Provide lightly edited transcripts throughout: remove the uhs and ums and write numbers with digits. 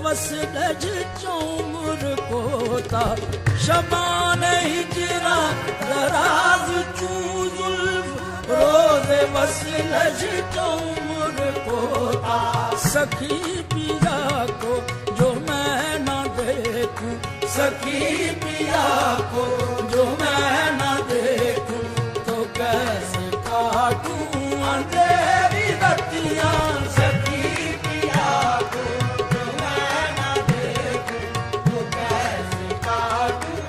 वसलज चौमुर कोता शबान हिजरा दराज चूजुल्फ रोज़े वसलज चौमुर कोता सखी पिया को जो मैं न देखूं सखी पिया को जो मैं न देखूं तो कैसे काटूं अंधेरी रतियां सखी पिया को जो मैं न देखूं तो कैसे काटूं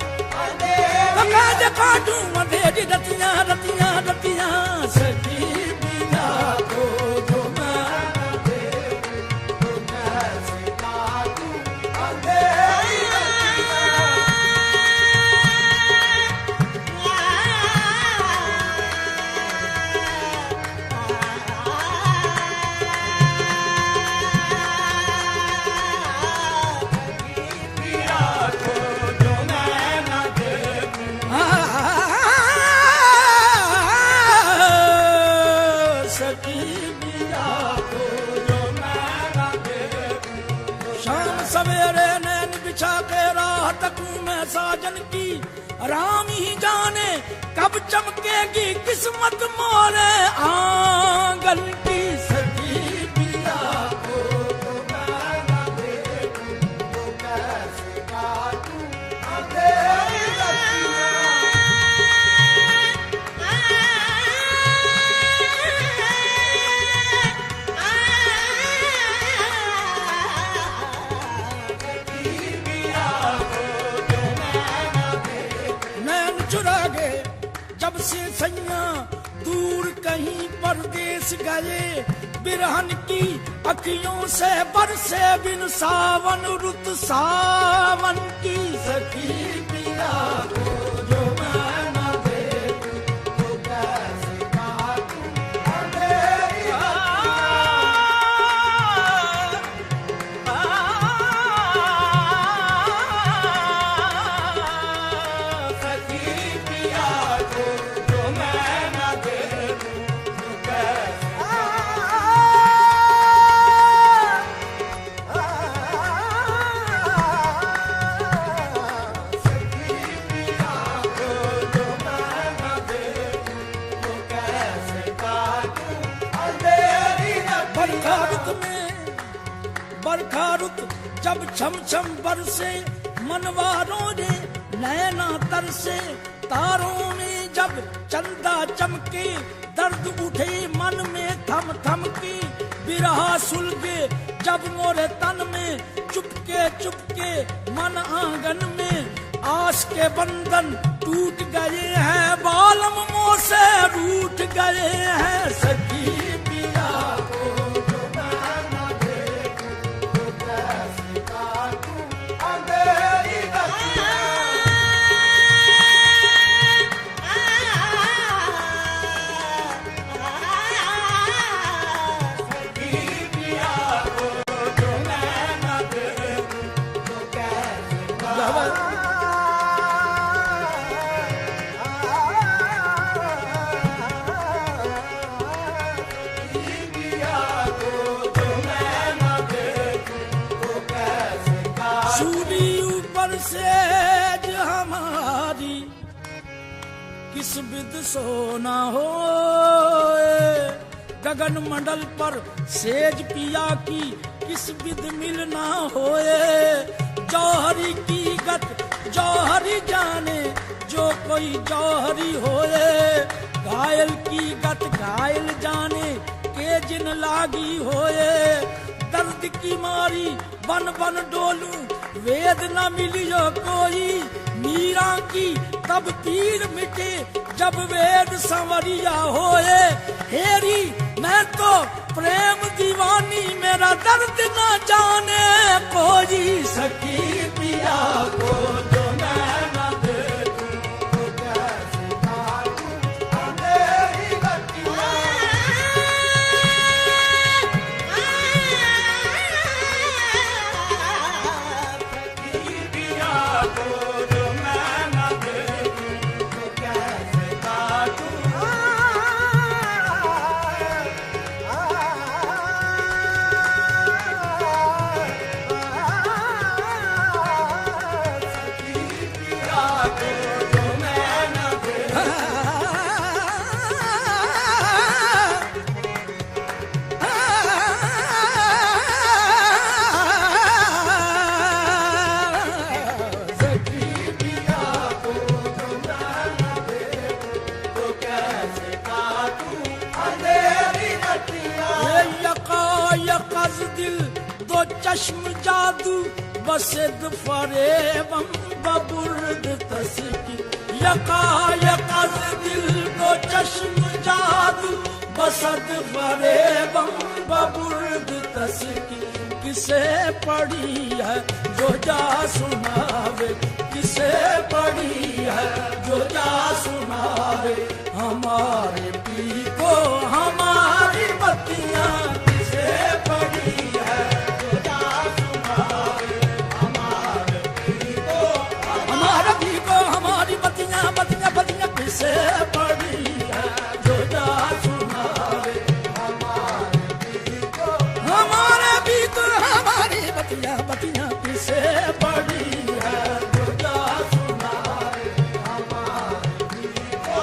अंधेरी रतियां रतियां रतियां सखी पिया को जो मैं न देखूं तो कैसे काटूं अंधेरी साजन की राम ही जाने कब चमकेगी किस्मत मोरे आंगन की सखी पिया को तो मैं न देखूं तो कैसे काटूं अंधेरी रतियां जब से सैया दूर कहीं परदेश गए बिरहन की अखियों से बरसे बिन सावन रुत सावन की सखी पिया को जो मैं न देखूं तो कैसे काटूं अंधेरी बरखा रुत जब छम छम बरसे मनवारों ने नैना तरसे तारों में जब चंदा चमके दर्द उठे मन में थम थम के बिरहा सुलगे जब मोरे तन में चुपके चुपके मन आंगन में आस के बंधन टूट गए हैं बालम मुंह से रूठ गए हैं सखी पिया को सेज हमारी किस बिद सोना हो गगन मंडल पर सेज पिया की किस बिद मिलना होए जौहरी की गत जौहरी जाने जो कोई जौहरी होए घायल की गत घायल जाने के जिन लागी होए दर्द की मारी बन बन डोलूं वेद न मिलियो कोई मीरा की तब पीर मिटे जब वेद संवरिया होए हेरी मैं तो प्रेम दीवानी मेरा दर्द न जाने कोई सखी पिया को जो मैं न देखूं तो कैसे काटूं अंधेरी रतियां यकाज दिल दो चश्म जादू बसद फरेबम बबुर्द तस्की यकाज दिल दो चश्म जादू बसद फरेबम बबुर्द तस्की किसे पढ़ी है जो जा सुनावे किसे पढ़ी है जो जा सुनावे हमारे पी को हमारी बत्तियां किसे पढ़ी है जो जा सुनावे हमारे पी को हमारी बत्तियां बत्तियां बत्तियां किसे पढ़ी है जो जा सुनावे हमारे पी को हमारे पी को हमारी बत्तियां बत्तियां किसे पढ़ी है जो जा सुनावे हमारे पी को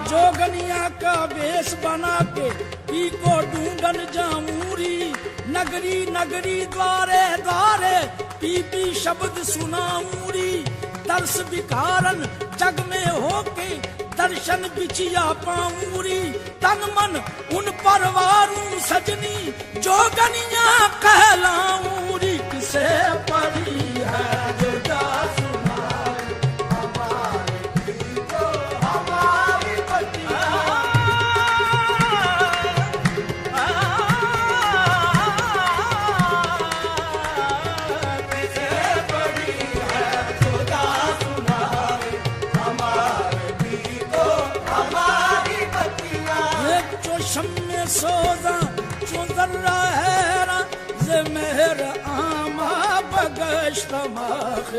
जोगनिया का वेश बना के पी को ढूंढन जामूरी नगरी नगरी द्वारे द्वारे पी पी शब्द सुनाऊरी दर्श विकारन जग में होके दर्शन बिछिया पाऊरी तन मन उन परवारू सजनी जोगनिया कहलाऊरी किसे पढ़ी है जो जा सुनावे हमारे पी को हमारी बत्तियां किसे पढ़ी है जो जा सुनावे हमारे पी को हमारी बत्तियां एक चोशम में सोजा जो जर्रा है जे मेहर आमा बगश तमाख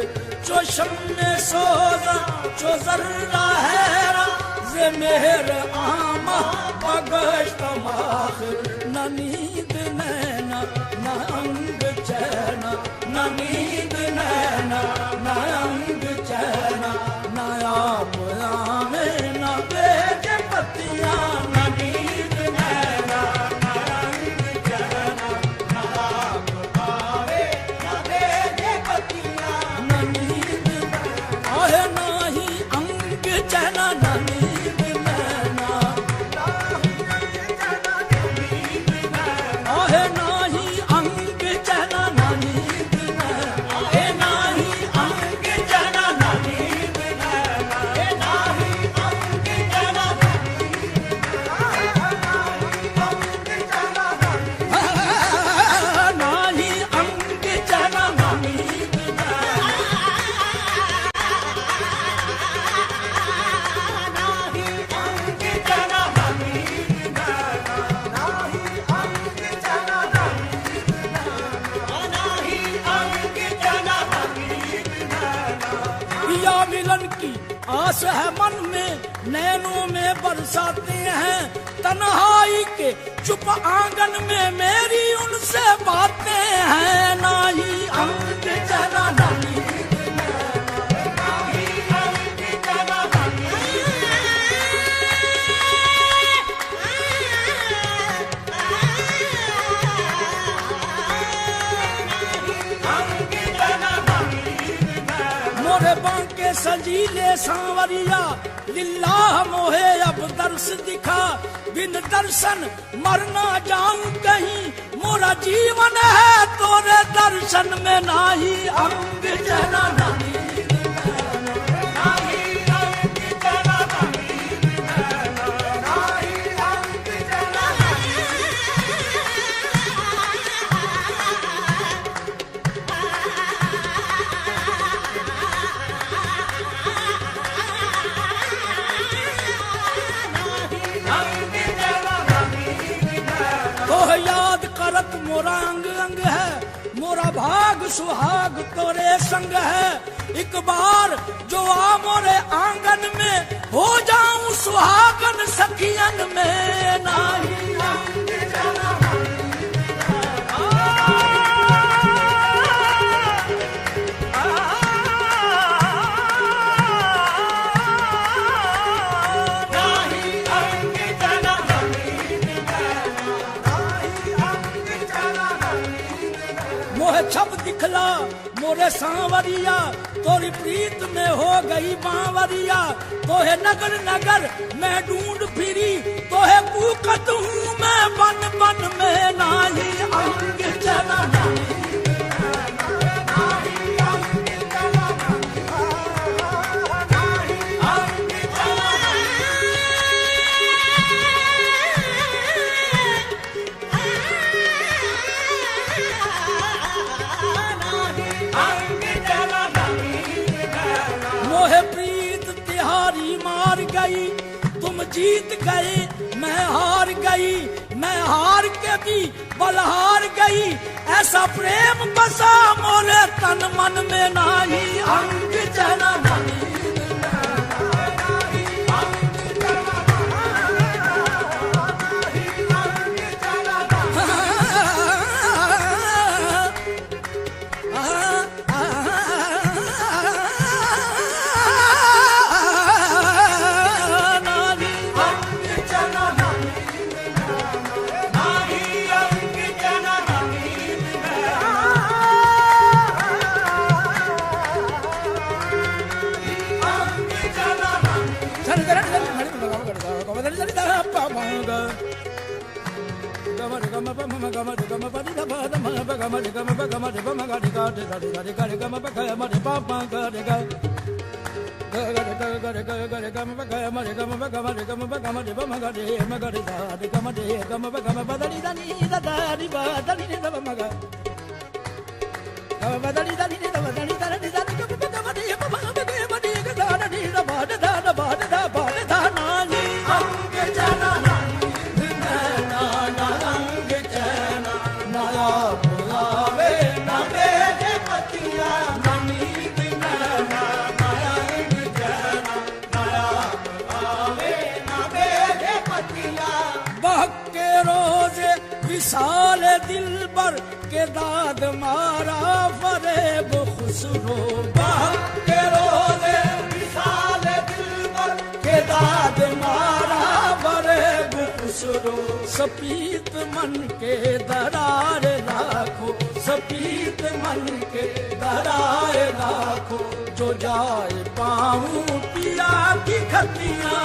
चोशम में सोजा जो जर्रा है जे मेहर आमा बगश तमाख न नींद नैना न अंग चैना न नींद नैना न अंग चैना न आप आमे न बेजे पत्तियां न नींद नैना न अंग चैना न आप आवे न बेजे पत्तियां न नींद आहे नाही अंग चैना न नींद नैना आहे नाही अंग चैना न नींद नैना आहे नाही अंग चैना न नींद नैना आहे नाही अंग चैना नाही अंग चैना न नींद नैना पिया मिलन की आस है मन में नैनों में बरसाते हैं तन्हाई के चुप आंगन में मेरी उनसे बातें हैं नाही अंग चला नाही मोरे बांके सजीले सांवरिया लिल्लाह मोहे अब दर्श दिखा बिन दर्शन मरना जाऊं कहीं मोरा जीवन है तोरे दर्शन में नाही अंग जना नाही मोरा अंग अंग है मोरा भाग सुहाग तोरे संग है एक बार जो आ मोरे आंगन में हो जाऊं सुहागन सखियन में नाही अंग जना नाही अंग जना छप दिखला मोरे सांवरिया, तोरी प्रीत में हो गई बांवरिया। तोहे नगर नगर मैं ढूंढ फिरी, तोहे पूकत हूँ मैं बन बन में नाही अंग चला गई। तुम जीत गए मैं हार गई, मैं हार के भी बलहार गई। ऐसा प्रेम बसा मोरे तन मन में नाही अंग जना विशाल दिल बर के दाद मारा फरेब खुसरो। के रोजे विशाल दिल बर के दाद मारा फरेब खुसरो। सपीत मन के दरार लाखो, सपीत मन के दरार लाखो। जो जाए पाऊं पिया की खतियां